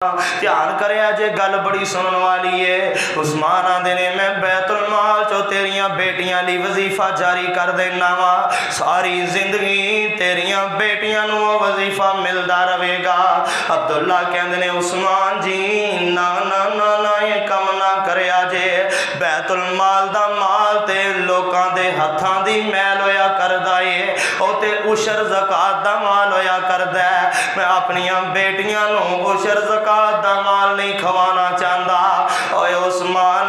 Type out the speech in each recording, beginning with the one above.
ध्यान करे जे गल बड़ी सुनने वाली है। उस्मान आंदे ने मैं बैतुल माल चो तेरियां बेटियां ली वजीफा जारी कर देना वा, सारी जिंदगी तेरियां बेटियां नू वजीफा मिलता रहेगा। अब्दुल्ला कहंदे ने उस्मान जी ना ना ना ना ये कम ना करया जे, बैतुल माल दा माल ते लोकां दे हत्थां दी मैल होया करदा है, ओ ते उशर ज़कात दा माल होया करदा है। मैं अपनियां बेटियां नू उशर ज़कात दा माल नहीं खवाना चाहता। ओए उस्मान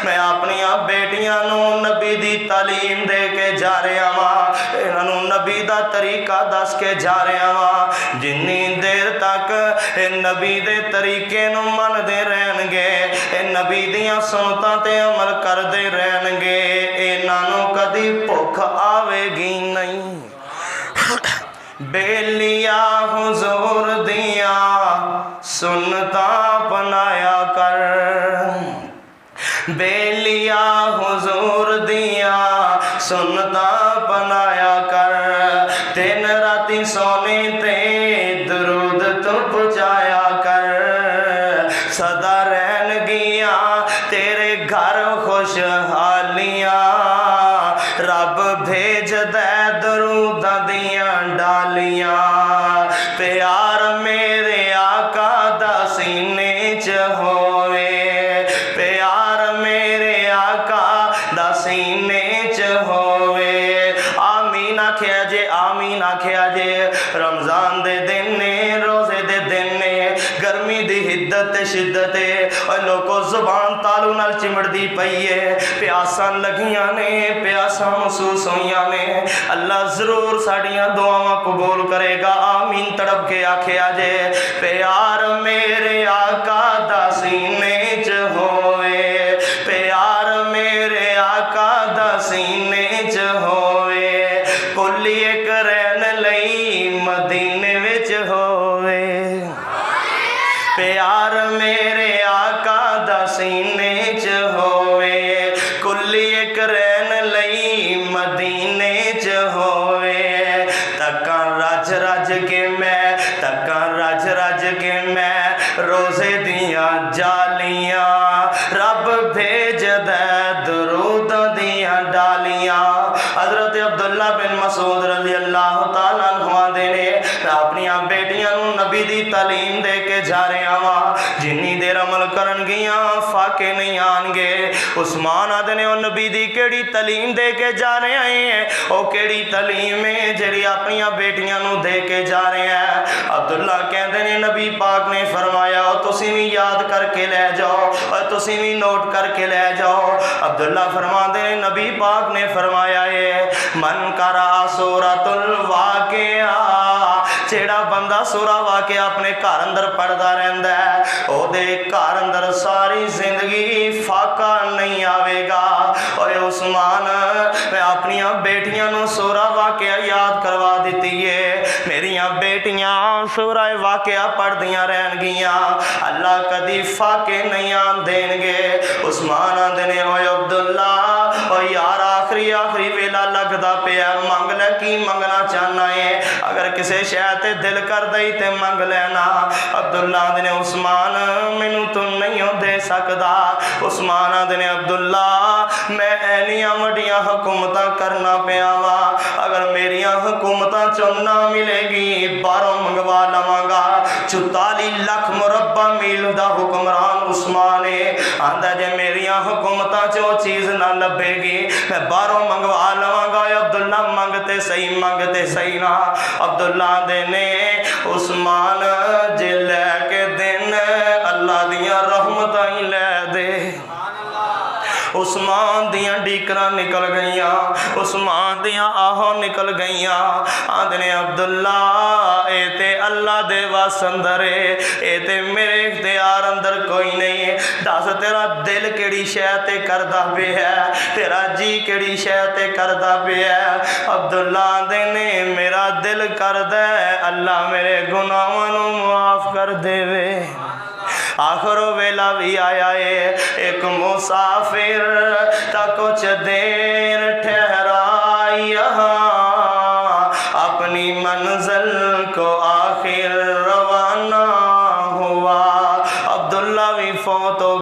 मैं अपनियां बेटियां नू नबी दी तालीम दे के जा रहा वां, इन्हां नबी दा तरीका दस के जा रहा वां। जिन्नी देर तक नबी दे तरीके नू मनदे रहणगे, नबी दियां सुन्नतां ते अमल करदे रहणगे, इन्हां नू कदी भुख आवेगी नहीं। बेलिया हुजूर दिया सुन्नता अपनाया कर, बेलिया हुजूर दिया सुन्नता अपनाया कर, दिन राती सोने ते दरूद तो पहुँचाया कर, सदा रहन गिया तेरे घर खुशहालियाँ, रब भेज दे दरूद दियां डालियां। प्यार मेरे आका दा सीने च होवे, प्यार मेरे आका दा सीने च होवे। आमीन आखिया जे, आमीन आखिया जे। रमजान दे दिन ने, रोजे दे दिन ने, गर्मी दी हिद्दत शिद्दत और लोगों जुबान तालू नाल चिमड़दी पई है, प्यासा लगियां ने, प्यासा महसूस होइयां ने। अल्लाह जरूर साड़ियां दुआवां कबूल करेगा। आमीन तड़प के आखिया जे। प्यार मेरे आका दा सीने च होवे, प्यार मेरे आका दा सीने च होवे, कुल एक रहन लई मदीने विच होवे। प्यार मेरे आका दा सीने च होवे, कुल एक रहन लई मदीने च होवे। तक्का रज रज के मैं, तक्का रज रज के मैं रोजे दियां जालियां, रब भेज दे दरूद दियां डालियां। हजरत अब्दुल्ला बिन मसूद रज़ी अल्लाह तआला अन्हु आंदे ने अपनियां बेटियां नू नबी दी तालीम दे के जा रहा वां, जिन्नी देर अमल करन गियां फाके नहीं आनगे। उस्मान आदे ने नबी दी केड़ी तालीम दे के जा रहे हैं, ओ केड़ी तालीम है जेड़ी अपनियां बेटियां नू दे के जा रहे हैं। अब्दुल्ला कहते ने नबी पाक ने फरमाया तुसी भी याद करके ले जाओ और तुसी भी नोट करके ले जाओ। अब्दुल्ला फरमाते ने नबी पाक ने फरमाया है मन करा सूरतुल वाक़िया, जेड़ा बंदा सूरा वाक़िया अपने घर अंदर पढ़ता रहता है ओदे घर अंदर सारी जिंदगी फाका नहीं आवेगा। और उस्मान मैं अपनियां बेटियां नू सूरा वाक़िया याद करवा दी है, मेरियां बेटियां सूरा वाक़िया पढ़दियां रहन गियां, अल्लाह कदी फाके नहीं आन देंगे। उस्मान आंदे ने ओए अब्दुल्ला ओ यार आखिरी आखिरी वेला लगदा पिया, मंग ले की मंगना चाहना है, अगर किसी शय ते दिल कर दई ते मंग लेना। अब्दुल्ला आंदे ने उस्मान मैनू तू नहीं दे सकदा। उस्मान आंदे ने अब्दुल्ला मैं ऐनियां वड्डियां हुकूमतां करना पिया वा, अगर मेरियां हुकूमतां चो ना मिलेगी बाहरों मंगवा लवांगा। 44 लाख मुरब्बा मील दा हुक्मरान उस्मान है, आंदा जे मेरियां हुकूमतां चो चीज़ ना लभेगी मैं बाहरों मंगवा लवांगा। अब्दुल्ला मंगते सही, मंगते सही ना। अब्दुल्ला दे ने उस्मान जे लैके दिन अल्लाह दियां रहमतां ही लै दे। उस्मान दियां डीकरां निकल गईयां, उस्मान दियां आहों निकल गईयां। आंदे ने अब्दुल्ला ए ते अल्लाह दे वास अंदर है, ए ते मेरे इख्तियार अंदर कोई नहीं है। दस तेरा दिल केड़ी शय ते करदा पे है, तेरा जी केड़ी शय ते करदा पे है। अब्दुल्ला आंदे ने मेरा दिल करदा है अल्लाह मेरे गुनाहां नू माफ कर देवे। आखिरो वेला भी आया है, एक मुसाफिर ता कुछ देर ठहरा यहाँ, अपनी मंजिल को आखिर रवाना हुआ। अब्दुल्ला भी फौत हो